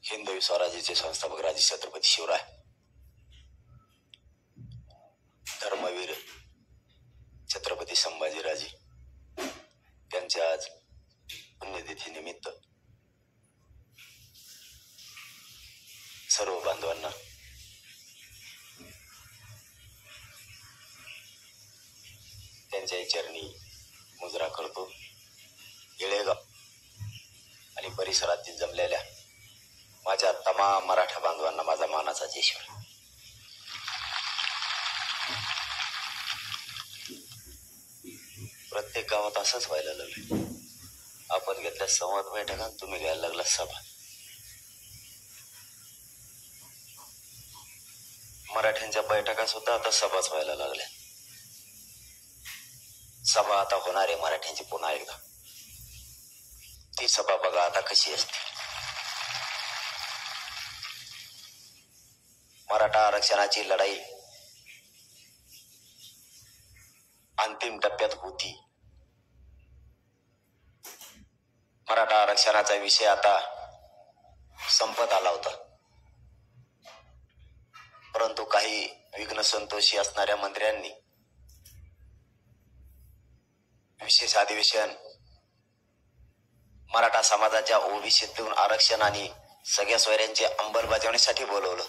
हिंदवी स्वराज्याचे संस्थापक राजे छत्रपती शिवराय, धर्मवीर छत्रपती संभाजीराजे त्यांच्या आज पुण्यतिथी निमित्त सर्व बांधवांना त्यांच्या चरणी मुजरा करतो. येळेगाव आणि परिसरातील जमलेल्या माझ्या तमाम मराठा बांधवांना माझा मानाचा जय शिवराय. प्रत्येक गावात असंच व्हायला लागलं. आपण घेतल्या संवाद बैठका, तुम्ही घ्यायला लागला सभा. मराठ्यांच्या बैठका सुद्धा आता सभाच व्हायला लागल्या. सभा आता होणार आहे मराठ्यांची पुन्हा एकदा. ती सभा बघा आता कशी असते. मराठा आरक्षणाची लढाई अंतिम टप्प्यात होती. मराठा आरक्षणाचा विषय आता संपत आला होता. परंतु काही विघ्न संतोषी असणाऱ्या मंत्र्यांनी विशेष अधिवेशन मराठा समाजाच्या ओबीसीतून आरक्षण आणि सगळ्या सोयऱ्यांची अंमलबजावणीसाठी बोलवलं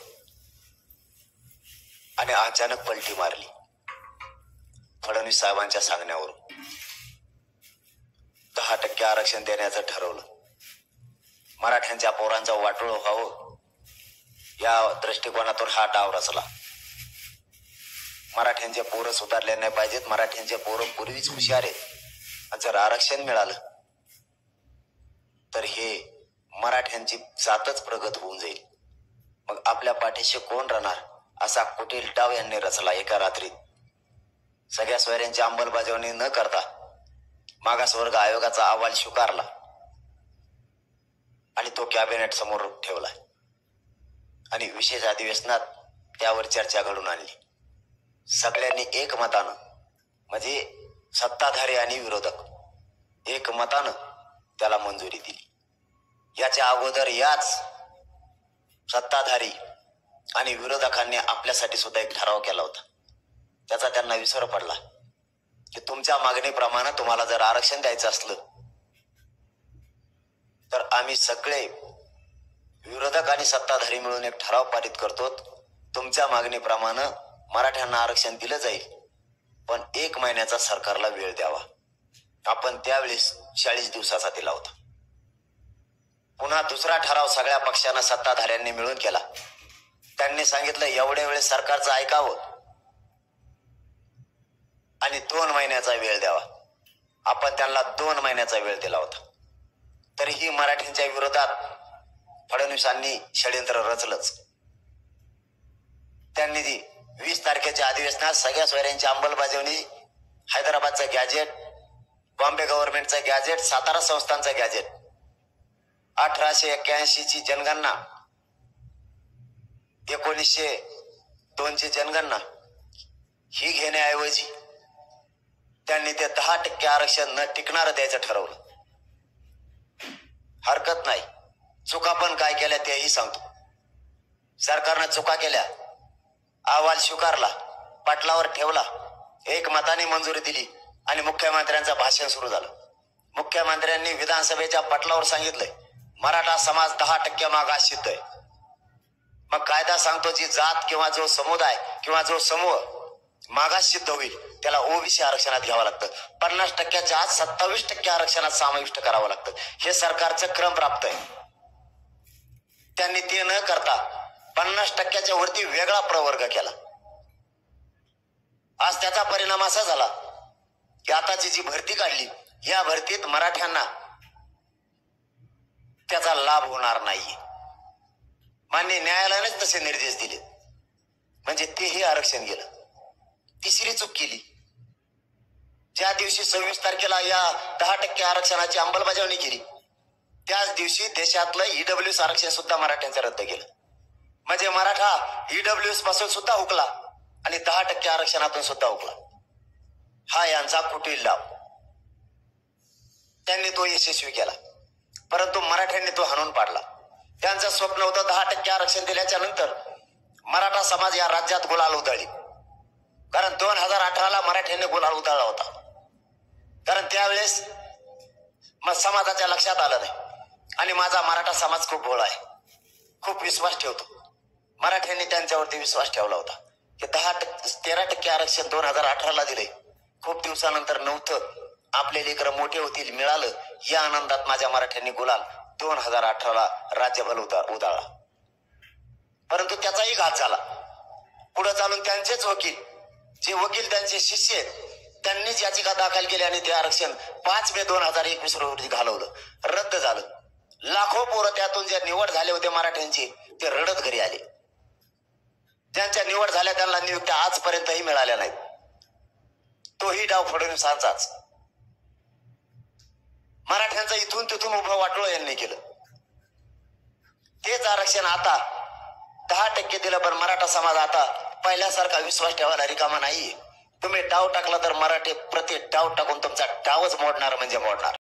आणि अचानक पलटी मारली. फडणवीस साहेबांच्या सांगण्यावरून 10% आरक्षण देण्याचं ठरवलं. मराठ्यांच्या पोरांचं वाटोळ व्हावं या दृष्टिकोनातून हा डाव रचला. मराठ्यांचे पोरं सुधारले नाही पाहिजेत. मराठ्यांचे पोरं पूर्वीच हुशार आहेत. जर आरक्षण मिळालं तर हे मराठ्यांची जातच प्रगत होऊन जाईल. मग आपल्या पाठीशी कोण राहणार असा कुटील डाव यांनी रचला. एका रात्रीत सगळ्या सोयऱ्यांची अंमलबजावणी न करता मागासवर्ग आयोगाचा अहवाल स्वीकारला आणि तो कॅबिनेट समोर ठेवला आणि विशेष अधिवेशनात त्यावर चर्चा घडून आणली. सगळ्यांनी एकमतानं, म्हणजे सत्ताधारी आणि विरोधक एकमतानं त्याला मंजुरी दिली. याच्या अगोदर याच सत्ताधारी आणि विरोधकांनी आपल्यासाठी सुद्धा एक ठराव केला होता. त्याचा त्यांना विसर पडला की तुमच्या मागणीप्रमाणे तुम्हाला जर आरक्षण द्यायचं असलं तर आम्ही सगळे विरोधक आणि सत्ताधारी मिळून एक ठराव पारित करतो. तुमच्या मागणीप्रमाणे मराठ्यांना आरक्षण दिलं जाईल, पण 1 महिन्याचा सरकारला वेळ द्यावा. आपण त्यावेळेस 40 दिवसाचा दिला होता. पुन्हा दुसरा ठराव सगळ्या पक्षांना सत्ताधाऱ्यांनी मिळून केला. त्यांनी सांगितलं एवढ्या वेळेस सरकारचं ऐकावं आणि 2 महिन्याचा वेळ द्यावा. आपण त्यांना 2 महिन्याचा वेळ दिला होता. तरीही मराठ्यांच्या विरोधात फडणवीसांनी षड्यंत्र रचलंच. त्यांनी 20 तारखेच्या अधिवेशनात सगळ्या सोयऱ्यांची अंमलबजावणी, हैदराबादचं गॅजेट, बॉम्बे गव्हर्नमेंटचं गॅजेट, सातारा संस्थांचं गॅजेट, 1881ची जनगणना, 1902 ची जनगणना ही घेण्याऐवजी त्यांनी ते 10% आरक्षण न टिकणारं द्यायचं ठरवलं. हरकत नाही, चुका पण काय केल्या तेही सांगतो. सरकारनं चुका केल्या, अहवाल स्वीकारला, पाटलावर ठेवला, एकमताने मंजुरी दिली आणि मुख्यमंत्र्यांचं भाषण सुरू झालं. मुख्यमंत्र्यांनी विधानसभेच्या पटलावर सांगितलंय मराठा समाज 10% मागास आहे. मग कायदा सांगतो जी जात किंवा जो समुदाय किंवा जो समूह मागास सिद्ध होईल त्याला ओबीसी आरक्षणात घ्यावं लागतं. 50%च्या आज 27% आरक्षणात समाविष्ट करावं लागतं. हे सरकारचं क्रम प्राप्त आहे. त्यांनी ते न करता 50%च्या वरती वेगळा प्रवर्ग केला. आज त्याचा परिणाम असा झाला की आताची जी भरती काढली या भरतीत मराठ्यांना त्याचा लाभ होणार नाही. मान्य न्यायालयानेच तसे निर्देश दिले, म्हणजे तेही आरक्षण गेलं. तिसरी चूक केली, ज्या दिवशी 26 तारखेला या 10% आरक्षणाची अंमलबजावणी केली त्याच दिवशी देशातलं ईडब्ल्यूएस आरक्षण सुद्धा मराठ्यांचं रद्द केलं. म्हणजे मराठा ईडब्ल्यूएस पासून सुद्धा हुकला आणि 10% आरक्षणातून सुद्धा हुकला. हा यांचा कुटील डाव. त्यांनी तो यशस्वी केला, परंतु मराठ्यांनी तो हाणून पाडला. त्यांचं स्वप्न होतं 10% आरक्षण दिल्याच्या नंतर मराठा समाज या राज्यात गुलाल उधळली. कारण 2018ला मराठ्यांनी गुलाल उधळला होता. कारण त्यावेळेस मग समाजाच्या लक्षात आलं नाही. आणि माझा मराठा समाज खूप भोळा आहे, खूप विश्वास ठेवतो. मराठ्यांनी त्यांच्यावरती विश्वास ठेवला होता की 13% आरक्षण 2018ला दिले. खूप दिवसानंतर नव्हतं, आपले लेकरं मोठे होतील मिळालं, या आनंदात माझ्या मराठ्यांनी गुलाल 2018ला राज्यभर उधळला. परंतु त्याचाही घात झाला. पुढे चालून त्यांचेच वकील, जे वकील त्यांचे शिष्य आहेत, त्यांनीच याचिका दाखल केली आणि ते आरक्षण 5 मे 2021 रोजी घालवलं, रद्द झालं. लाखो पोरं त्यातून जे निवड झाले होते मराठ्यांचे, ते रडत घरी आले. ज्यांच्या निवड झाल्या त्यांना नियुक्त्या आजपर्यंतही मिळाल्या नाहीत. तोही डाव फडणवीसांचाच. मराठ्यांचं इथून तिथून उभं वाटोळं यांनी केलं. तेच आरक्षण आता 10% दिलं, पण मराठा समाज आता पहिल्यासारखा विश्वास ठेवायला रिकामा नाहीये. तुम्ही डाव टाकला तर मराठी प्रति डाव टाकून तुमचा डावच मोडणार म्हणजे मोडणार.